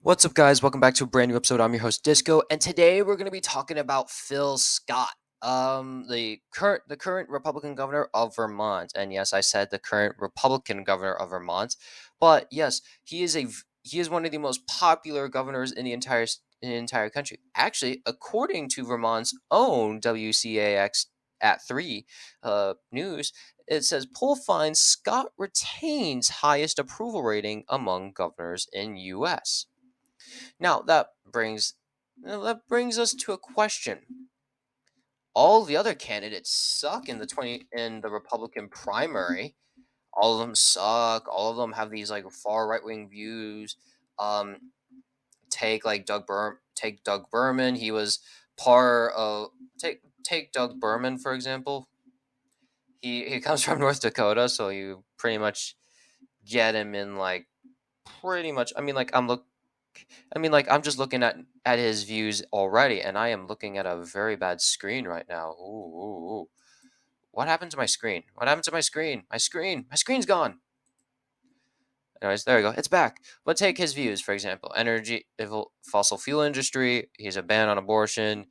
What's up, guys? Welcome back to a brand new episode. I'm your host, Disco, and today we're going to be talking about Phil Scott, the current Republican governor of Vermont. And yes, I said the current Republican governor of Vermont, but yes, he is one of the most popular governors in the entire country. Actually, according to Vermont's own WCAX at 3 news, it says poll finds Scott retains highest approval rating among governors in U.S. Now that brings us to a question. All the other candidates suck in the Republican primary. All of them suck. All of them have these like far right wing views. Um, take Doug Berman. He was part of take Doug Berman for example. He comes from North Dakota, so you pretty much get him in like pretty much. I'm just looking at his views already, and I am looking at a very bad screen right now. Ooh. What happened to my screen? What happened to my screen? My screen's gone. Anyways, there we go. It's back. But take his views, for example. Fossil fuel industry. He's a ban on abortion,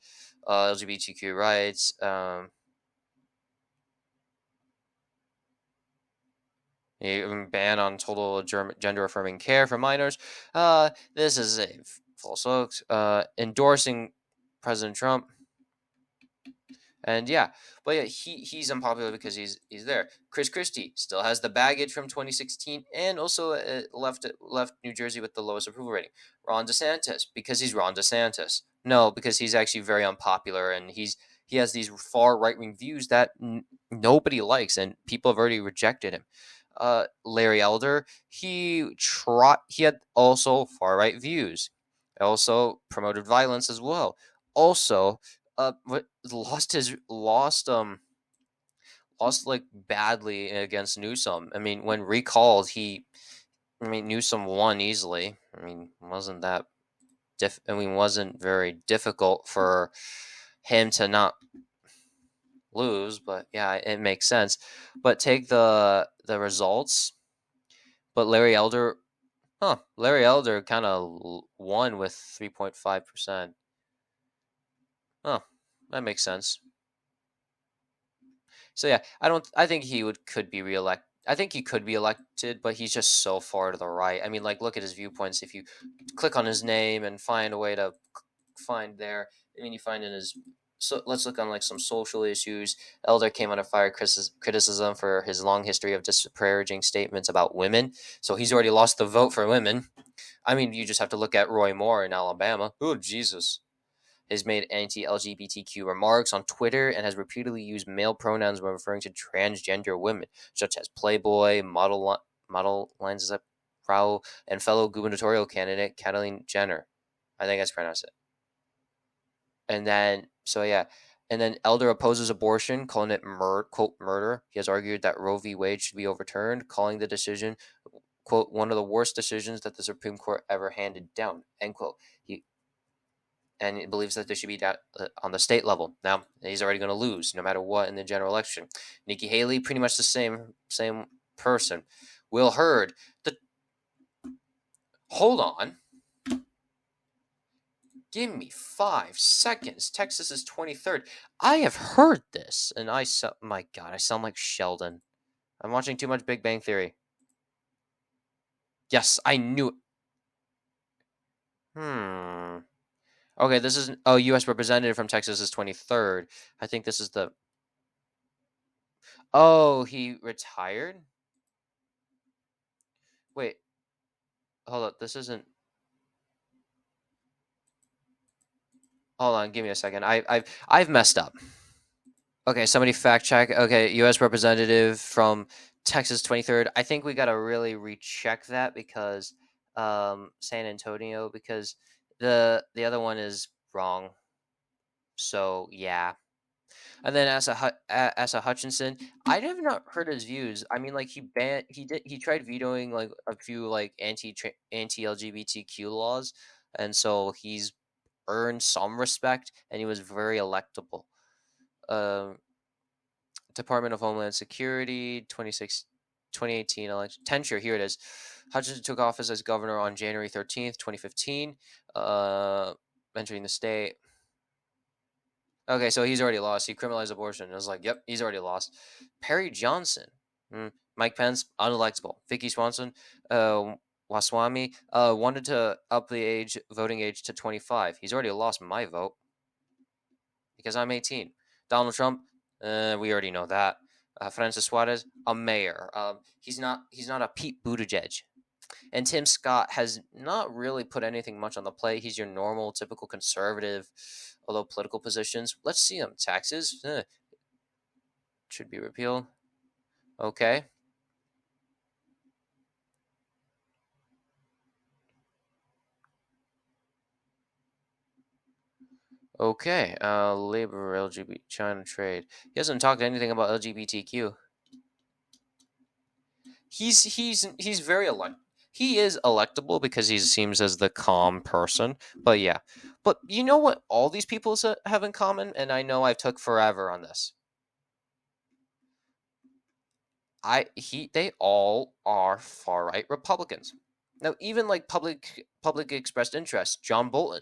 LGBTQ rights. Ban on total gender affirming care for minors. This is a false hoax. Endorsing President Trump. And yeah, but yeah, he's unpopular because he's there. Chris Christie still has the baggage from 2016, and also left New Jersey with the lowest approval rating. Ron DeSantis because he's Ron DeSantis. No, because he's actually very unpopular, and he has these far right wing views that nobody likes, and people have already rejected him. Larry Elder, he had also far right views, also promoted violence as well. Also, lost like badly against Newsom. I mean, when recalled, Newsom won easily. Wasn't very difficult for him to not lose, but yeah, it makes sense. But take the results. But Larry Elder kind of won with 3.5%. Oh, that makes sense. So yeah, I think he could be reelected. I think he could be elected, but he's just so far to the right. I mean, like look at his viewpoints. If you click on his name and find a way to find there, you find in his. So let's look on like some social issues. Elder came under fire criticism for his long history of disparaging statements about women. So he's already lost the vote for women. I mean, you just have to look at Roy Moore in Alabama. Oh Jesus, has made anti-LGBTQ remarks on Twitter and has repeatedly used male pronouns when referring to transgender women, such as Playboy, model lines up Frau, and fellow gubernatorial candidate Kathleen Jenner. I think that's pronounced it. And then, so yeah. And then Elder opposes abortion, calling it quote, murder. He has argued that Roe v. Wade should be overturned, calling the decision, quote, one of the worst decisions that the Supreme Court ever handed down, end quote. And he believes that there should be on the state level. Now he's already going to lose no matter what in the general election. Nikki Haley, pretty much the same person. Will Hurd, hold on, give me 5 seconds. Texas is 23rd. I have heard this, and my God, I sound like Sheldon. I'm watching too much Big Bang Theory. Yes, I knew it. Okay, this is U.S. representative from Texas is 23rd. I think this is the. Oh, he retired. Wait, hold up. This isn't. Hold on, give me a second. I've messed up. Okay, somebody fact check. Okay, U.S. representative from Texas 23rd. I think we gotta really recheck that because San Antonio because the other one is wrong. So yeah. And then Asa Hutchinson, I have not heard his views. I mean, like he tried vetoing like a few like anti LGBTQ laws, and so he's earned some respect, and he was very electable. Um, Department of Homeland Security, 2018 election. Tensure, here it is. Hutchinson took office as governor on January 13th, 2015, entering the state. Okay, so he's already lost. He criminalized abortion. I was like, yep, he's already lost. Perry Johnson, Mike Pence, unelectable. Vicky Swanson, Waswamy, wanted to up the voting age to 25. He's already lost my vote because I'm 18. Donald Trump, we already know that. Francis Suarez, a mayor. He's not a Pete Buttigieg. And Tim Scott has not really put anything much on the plate. He's your normal, typical conservative, although political positions. Let's see him. Taxes should be repealed. Okay. Okay. Labor, LGBT, China trade. He hasn't talked anything about LGBTQ. He's very elect. He is electable because he seems as the calm person. But yeah, but you know what all these people have in common, and I know I've took forever on this. They all are far right Republicans. Now, even like public expressed interest, John Bolton,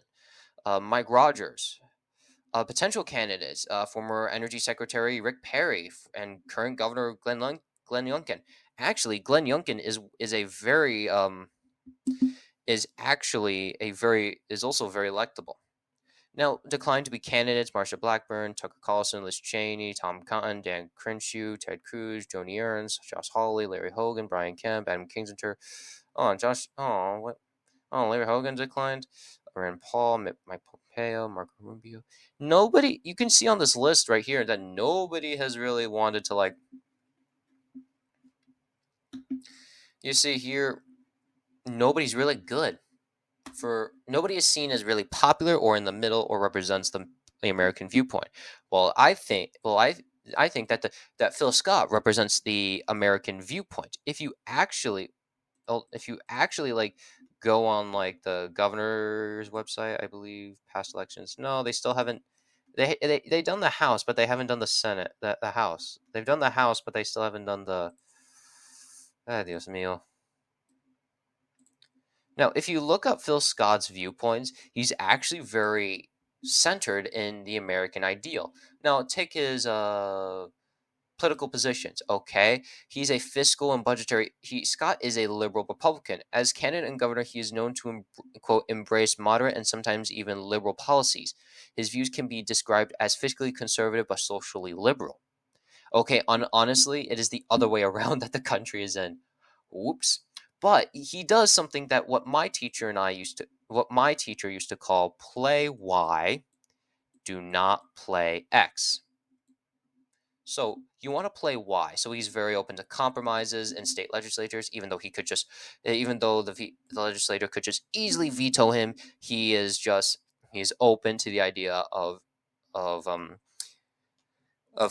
Mike Rogers, potential candidates, former Energy Secretary Rick Perry, and current Governor Glenn Youngkin. Actually, Glenn Youngkin is a very is also very electable. Now, declined to be candidates: Marsha Blackburn, Tucker Carlson, Liz Cheney, Tom Cotton, Dan Crenshaw, Ted Cruz, Joni Ernst, Josh Hawley, Larry Hogan, Brian Kemp, Adam Kinzinger. Larry Hogan declined. Rand Paul, Mike Pompeo, Marco Rubio. Nobody, you can see on this list right here that nobody has really wanted to like. You see here, nobody's really good. Nobody is seen as really popular or in the middle or represents the American viewpoint. I think that that Phil Scott represents the American viewpoint. If you actually like go on like the governor's website, I believe past elections. No, they still haven't. They done the House, but they haven't done the Senate. The House. They've done the House, but they still haven't done the. Dios mío. Now, if you look up Phil Scott's viewpoints, he's actually very centered in the American ideal. Now, take his political positions. Okay, he's a fiscal and budgetary. Scott is a liberal Republican. As candidate and governor, he is known to quote embrace moderate and sometimes even liberal policies. His views can be described as fiscally conservative but socially liberal. Okay, honestly, it is the other way around that the country is in. Whoops. But he does something that what my teacher used to call play Y, do not play X. So you want to play Y. So he's very open to compromises in state legislatures, even though the legislator could just easily veto him. He's open to the idea of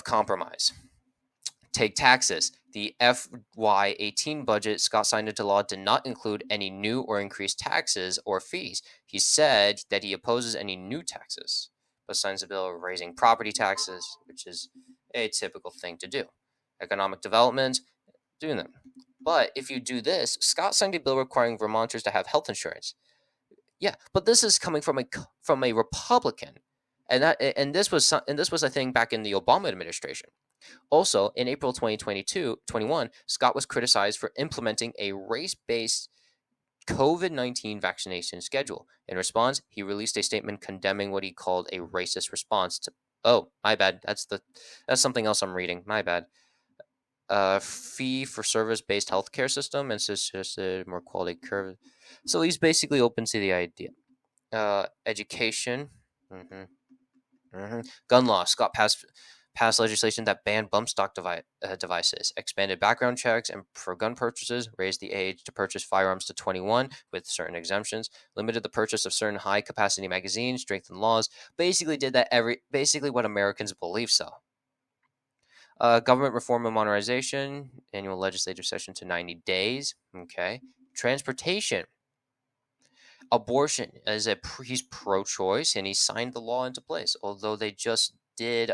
compromise. Take taxes. The FY18 budget Scott signed into law did not include any new or increased taxes or fees. He said that he opposes any new taxes, but signs a bill raising property taxes, which is a typical thing to do. Economic development, doing them. But if you do this, Scott signed a bill requiring Vermonters to have health insurance. Yeah, but this is coming from a Republican, and this was a thing back in the Obama administration. Also, in April 2021, Scott was criticized for implementing a race-based COVID-19 vaccination schedule. In response, he released a statement condemning what he called a racist response to. Oh, my bad. That's something else I'm reading. My bad. Fee for service based healthcare system and suggested more quality curve. So he's basically open to the idea. Education. Gun law. Scott passed legislation that banned bump stock devices, expanded background checks and for gun purchases, raised the age to purchase firearms to 21 with certain exemptions, limited the purchase of certain high-capacity magazines, strengthened laws, basically did basically what Americans believe so. Government reform and modernization, annual legislative session to 90 days. Okay. Transportation. Abortion he's pro-choice and he signed the law into place, although they just did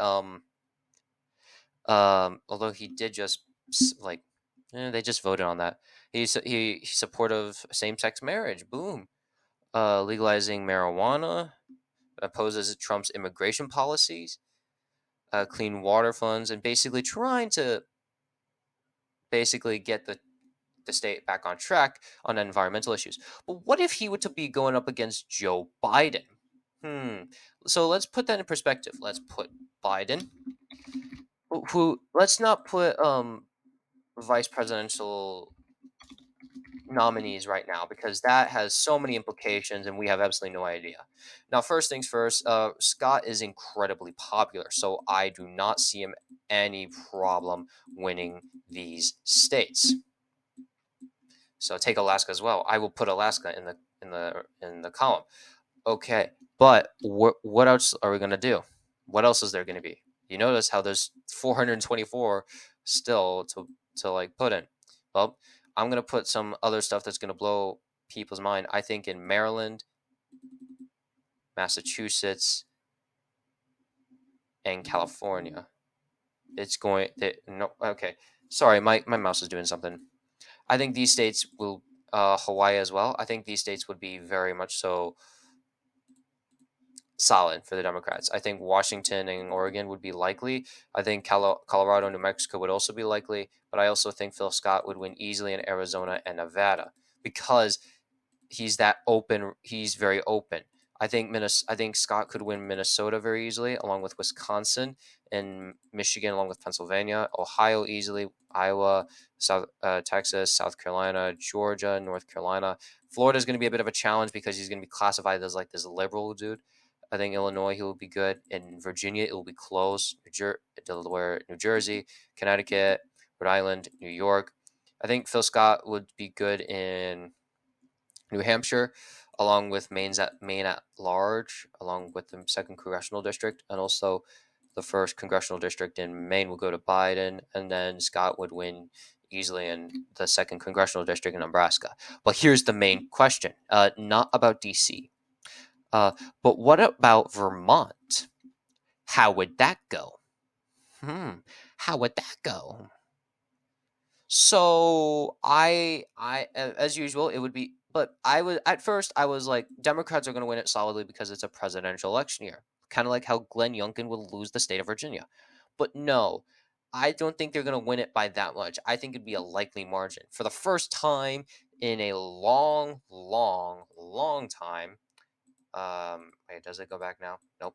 although he did just they just voted on that. He's supportive of same-sex marriage. Boom. Legalizing marijuana. Opposes Trump's immigration policies. Clean water funds, and basically trying to get the state back on track on environmental issues. But what if he were to be going up against Joe Biden? So let's put that in perspective. Let's put Biden, who let's not put vice presidential nominees right now, because that has so many implications and we have absolutely no idea. Now, first things first, Scott is incredibly popular, so I do not see him any problem winning these states. So take Alaska as well. I will put Alaska in the column. Okay, but what else are we gonna do? What else is there gonna be? You notice how there's 424 still to like put in. Well, I'm gonna put some other stuff that's gonna blow people's mind. I think in Maryland, Massachusetts, and California, it's going. No, okay. Sorry, my mouse is doing something. I think these states will. Hawaii as well. I think these states would be very much so solid for the Democrats. I think Washington and Oregon would be likely. I think Colorado and New Mexico would also be likely. But I also think Phil Scott would win easily in Arizona and Nevada, because he's that open. He's very open. I think Scott could win Minnesota very easily, along with Wisconsin and Michigan, along with Pennsylvania, Ohio easily, Iowa, Texas, South Carolina, Georgia, North Carolina. Florida is going to be a bit of a challenge because he's going to be classified as like this liberal dude. I think Illinois he will be good. In Virginia it will be close. Delaware, New Jersey, Connecticut, Rhode Island, New York. I think Phil Scott would be good in New Hampshire, along with Maine at large, along with the second congressional district, and also the first congressional district in Maine will go to Biden, and then Scott would win easily in the second congressional district in Nebraska. But here's the main question: not about DC, but what about Vermont? How would that go? How would that go? So as usual, it would be. But I was at first, I was like, Democrats are going to win it solidly because it's a presidential election year, kind of like how Glenn Youngkin will lose the state of Virginia. But no, I don't think they're going to win it by that much. I think it'd be a likely margin for the first time in a long, long, long time. Wait, does it go back now? Nope.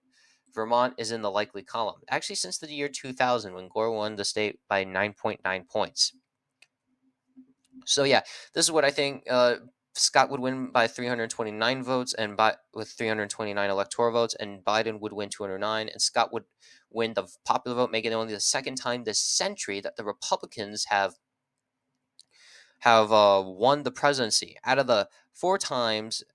Vermont is in the likely column. Actually, since the year 2000, when Gore won the state by 9.9 points. So yeah, this is what I think. Scott would win by 329 votes, and with 329 electoral votes, and Biden would win 209, and Scott would win the popular vote, making it only the second time this century that the Republicans have won the presidency. Out of the four times,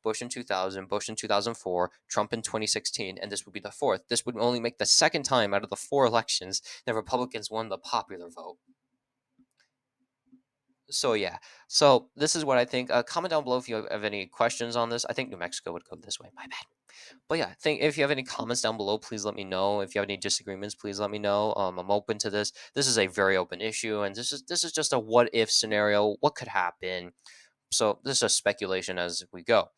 Bush in 2000, Bush in 2004, Trump in 2016, and this would be the fourth. This would only make the second time out of the four elections that Republicans won the popular vote. So yeah, so this is what I think. Comment down below if you have any questions on this. I think New Mexico would go this way. My bad. But yeah, if you have any comments down below, please let me know. If you have any disagreements, please let me know. I'm open to this. This is a very open issue, and this is just a what if scenario. What could happen? So this is just speculation as we go.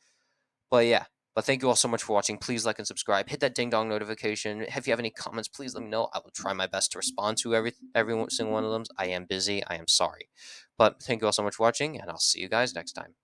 But yeah. But thank you all so much for watching. Please like and subscribe. Hit that ding dong notification. If you have any comments, please let me know. I will try my best to respond to every single one of them. I am busy. I am sorry. But thank you all so much for watching, and I'll see you guys next time.